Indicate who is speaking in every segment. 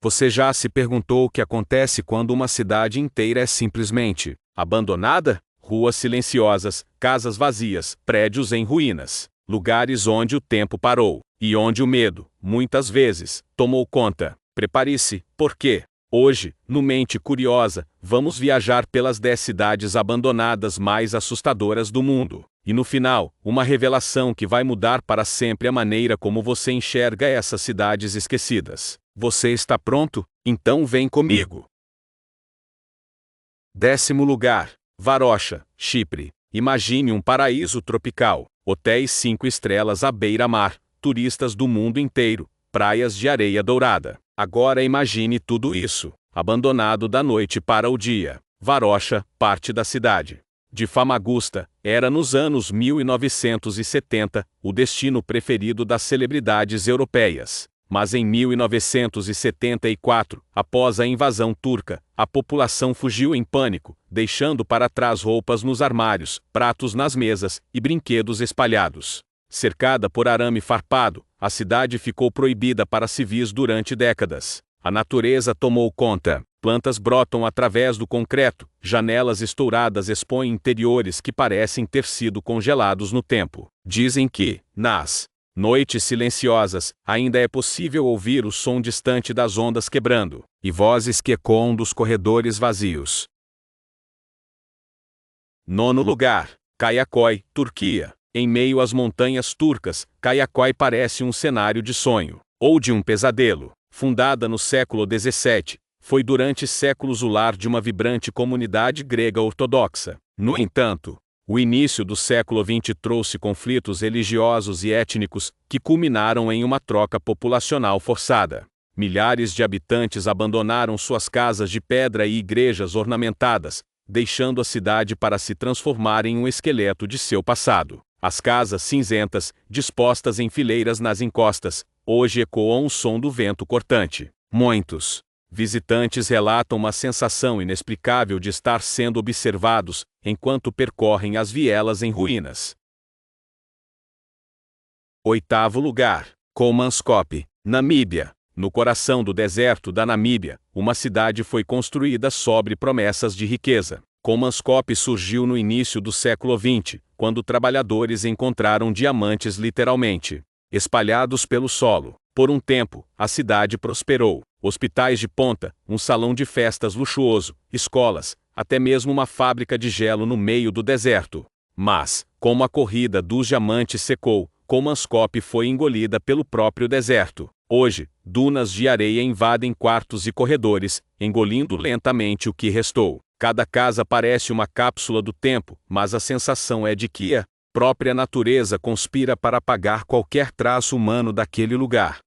Speaker 1: Você já se perguntou o que acontece quando uma cidade inteira é simplesmente abandonada? Ruas silenciosas, casas vazias, prédios em ruínas, lugares onde o tempo parou e onde o medo, muitas vezes, tomou conta. Prepare-se, porque hoje, no Mente Curiosa, vamos viajar pelas 10 cidades abandonadas mais assustadoras do mundo. E no final, uma revelação que vai mudar para sempre a maneira como você enxerga essas cidades esquecidas. Você está pronto? Então vem comigo. 10º lugar. Varosha, Chipre. Imagine um paraíso tropical. Hotéis 5 estrelas à beira-mar, turistas do mundo inteiro, praias de areia dourada. Agora imagine tudo isso, abandonado da noite para o dia. Varosha, parte da cidade de Famagusta, era nos anos 1970 o destino preferido das celebridades europeias. Mas em 1974, após a invasão turca, a população fugiu em pânico, deixando para trás roupas nos armários, pratos nas mesas e brinquedos espalhados. Cercada por arame farpado, a cidade ficou proibida para civis durante décadas. A natureza tomou conta. Plantas brotam através do concreto, janelas estouradas expõem interiores que parecem ter sido congelados no tempo. Dizem que, nas noites silenciosas, ainda é possível ouvir o som distante das ondas quebrando, e vozes que ecoam dos corredores vazios. 9º lugar. Kayakói, Turquia. Em meio às montanhas turcas, Kayakói parece um cenário de sonho, ou de um pesadelo. Fundada no século XVII, foi durante séculos o lar de uma vibrante comunidade grega ortodoxa. No entanto, o início do século XX trouxe conflitos religiosos e étnicos, que culminaram em uma troca populacional forçada. Milhares de habitantes abandonaram suas casas de pedra e igrejas ornamentadas, deixando a cidade para se transformar em um esqueleto de seu passado. As casas cinzentas, dispostas em fileiras nas encostas, hoje ecoam o som do vento cortante. Muitos visitantes relatam uma sensação inexplicável de estar sendo observados, enquanto percorrem as vielas em ruínas. 8º lugar. Kolmanskop, Namíbia. No coração do deserto da Namíbia, uma cidade foi construída sobre promessas de riqueza. Kolmanskop surgiu no início do século XX, quando trabalhadores encontraram diamantes literalmente espalhados pelo solo. Por um tempo, a cidade prosperou. Hospitais de ponta, um salão de festas luxuoso, escolas, até mesmo uma fábrica de gelo no meio do deserto. Mas, como a corrida dos diamantes secou, Kolmanskop foi engolida pelo próprio deserto. Hoje, dunas de areia invadem quartos e corredores, engolindo lentamente o que restou. Cada casa parece uma cápsula do tempo, mas a sensação é de que a própria natureza conspira para apagar qualquer traço humano daquele lugar.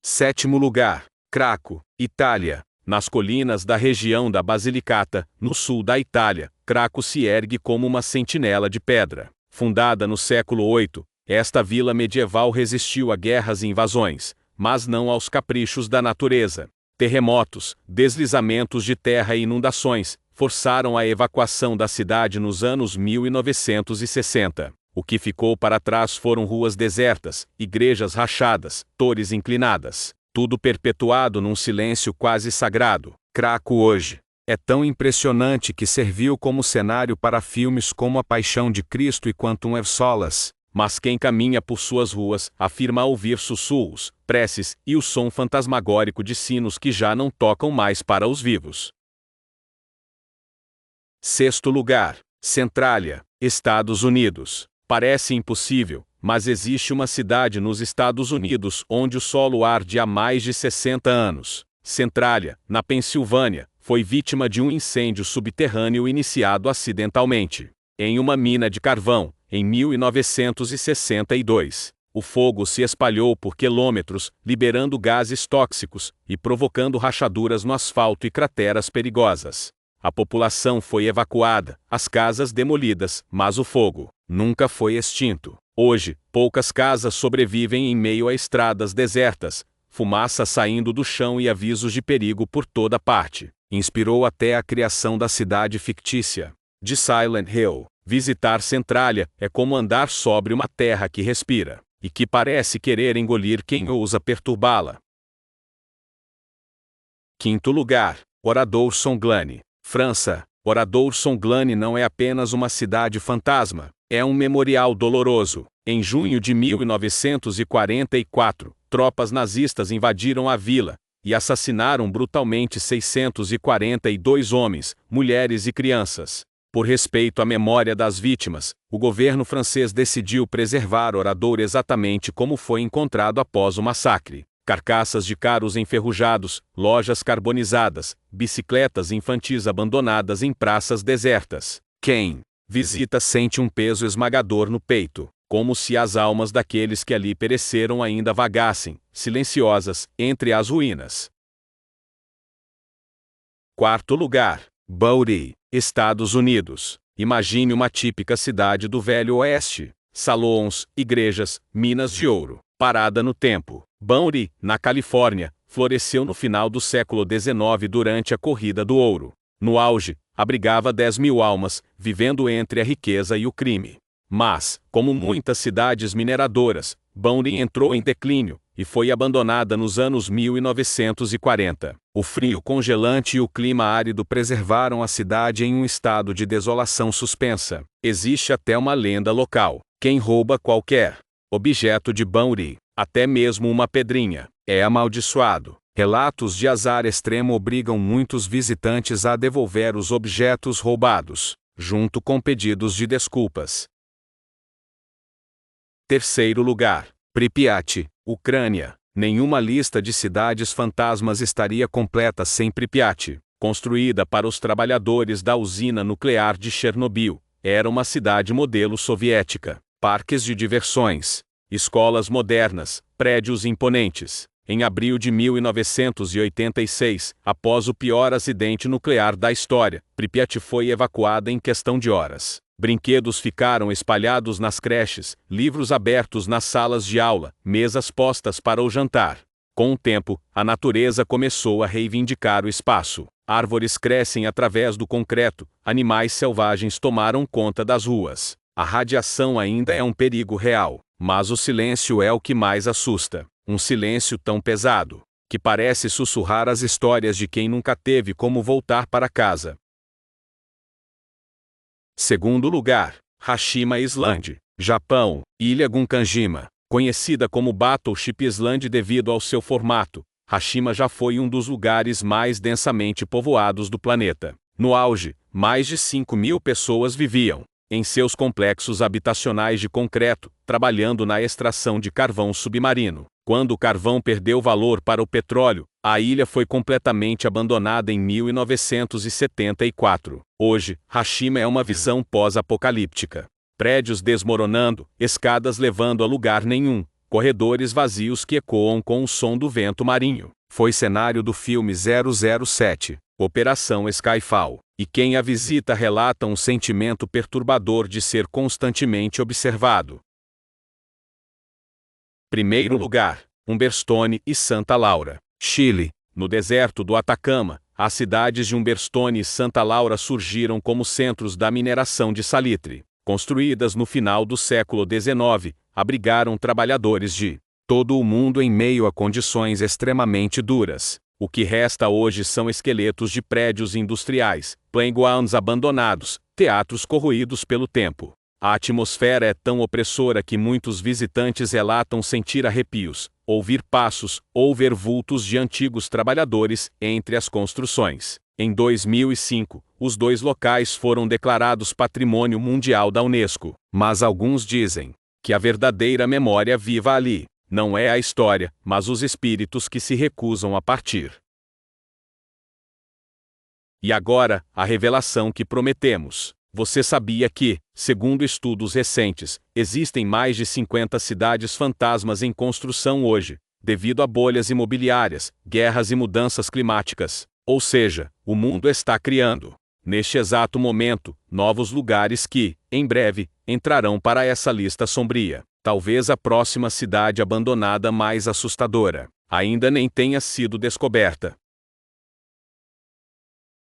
Speaker 1: 7º lugar. Craco, Itália. Nas colinas da região da Basilicata, no sul da Itália, Craco se ergue como uma sentinela de pedra. Fundada no século VIII, esta vila medieval resistiu a guerras e invasões, mas não aos caprichos da natureza. Terremotos, deslizamentos de terra e inundações forçaram a evacuação da cidade nos anos 1960. O que ficou para trás foram ruas desertas, igrejas rachadas, torres inclinadas, tudo perpetuado num silêncio quase sagrado. Craco hoje é tão impressionante que serviu como cenário para filmes como A Paixão de Cristo e Quantum of Solace. Mas quem caminha por suas ruas afirma ouvir sussurros, preces e o som fantasmagórico de sinos que já não tocam mais para os vivos. 6º lugar. Centralia, Estados Unidos. Parece impossível, mas existe uma cidade nos Estados Unidos onde o solo arde há mais de 60 anos. Centralia, na Pensilvânia, foi vítima de um incêndio subterrâneo iniciado acidentalmente em uma mina de carvão, em 1962. O fogo se espalhou por quilômetros, liberando gases tóxicos e provocando rachaduras no asfalto e crateras perigosas. A população foi evacuada, as casas demolidas, mas o fogo nunca foi extinto. Hoje, poucas casas sobrevivem em meio a estradas desertas, fumaça saindo do chão e avisos de perigo por toda parte. Inspirou até a criação da cidade fictícia de Silent Hill. Visitar Centralia é como andar sobre uma terra que respira e que parece querer engolir quem ousa perturbá-la. Quinto lugar, Oradour-Songlan, França. Oradour-Songlan não é apenas uma cidade fantasma, é um memorial doloroso. Em junho de 1944, tropas nazistas invadiram a vila e assassinaram brutalmente 642 homens, mulheres e crianças. Por respeito à memória das vítimas, o governo francês decidiu preservar Oradour exatamente como foi encontrado após o massacre. Carcaças de carros enferrujados, lojas carbonizadas, bicicletas infantis abandonadas em praças desertas. Quem visita sente um peso esmagador no peito, como se as almas daqueles que ali pereceram ainda vagassem, silenciosas, entre as ruínas. Quarto lugar, Bowie, Estados Unidos. Imagine uma típica cidade do Velho Oeste. Salões, igrejas, minas de ouro. Parada no tempo. Bowie, na Califórnia, floresceu no final do século XIX durante a Corrida do Ouro. No auge, abrigava 10.000 almas, vivendo entre a riqueza e o crime. Mas, como muitas cidades mineradoras, Bowie entrou em declínio e foi abandonada nos anos 1940. O frio congelante e o clima árido preservaram a cidade em um estado de desolação suspensa. Existe até uma lenda local. Quem rouba qualquer objeto de Bowie, até mesmo uma pedrinha, é amaldiçoado. Relatos de azar extremo obrigam muitos visitantes a devolver os objetos roubados, junto com pedidos de desculpas. Terceiro lugar, Pripyat, Ucrânia. Nenhuma lista de cidades fantasmas estaria completa sem Pripyat. Construída para os trabalhadores da usina nuclear de Chernobyl, era uma cidade modelo soviética. Parques de diversões, escolas modernas, prédios imponentes. Em abril de 1986, após o pior acidente nuclear da história, Pripyat foi evacuada em questão de horas. Brinquedos ficaram espalhados nas creches, livros abertos nas salas de aula, mesas postas para o jantar. Com o tempo, a natureza começou a reivindicar o espaço. Árvores crescem através do concreto, animais selvagens tomaram conta das ruas. A radiação ainda é um perigo real, mas o silêncio é o que mais assusta. Um silêncio tão pesado, que parece sussurrar as histórias de quem nunca teve como voltar para casa. Segundo lugar, Hashima Island, Japão. Ilha Gunkanjima, conhecida como Battleship Island devido ao seu formato, Hashima já foi um dos lugares mais densamente povoados do planeta. No auge, mais de 5.000 pessoas viviam em seus complexos habitacionais de concreto, trabalhando na extração de carvão submarino. Quando o carvão perdeu valor para o petróleo, a ilha foi completamente abandonada em 1974. Hoje, Hashima é uma visão pós-apocalíptica. Prédios desmoronando, escadas levando a lugar nenhum, corredores vazios que ecoam com o som do vento marinho. Foi cenário do filme 007, Operação Skyfall, e quem a visita relata um sentimento perturbador de ser constantemente observado. Primeiro lugar, Humberstone e Santa Laura, Chile. No deserto do Atacama, as cidades de Humberstone e Santa Laura surgiram como centros da mineração de salitre. Construídas no final do século XIX, abrigaram trabalhadores de todo o mundo em meio a condições extremamente duras. O que resta hoje são esqueletos de prédios industriais, playgrounds abandonados, teatros corroídos pelo tempo. A atmosfera é tão opressora que muitos visitantes relatam sentir arrepios, ouvir passos ou ver vultos de antigos trabalhadores entre as construções. Em 2005, os dois locais foram declarados Patrimônio Mundial da Unesco. Mas alguns dizem que a verdadeira memória viva ali não é a história, mas os espíritos que se recusam a partir. E agora, a revelação que prometemos. Você sabia que, segundo estudos recentes, existem mais de 50 cidades fantasmas em construção hoje, devido a bolhas imobiliárias, guerras e mudanças climáticas? Ou seja, o mundo está criando, neste exato momento, novos lugares que, em breve, entrarão para essa lista sombria. Talvez a próxima cidade abandonada mais assustadora ainda nem tenha sido descoberta.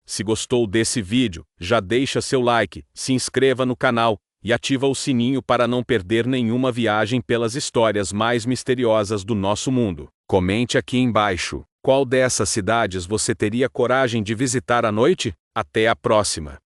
Speaker 1: Se gostou desse vídeo, já deixa seu like, se inscreva no canal e ativa o sininho para não perder nenhuma viagem pelas histórias mais misteriosas do nosso mundo. Comente aqui embaixo Qual dessas cidades você teria coragem de visitar à noite? Até a próxima!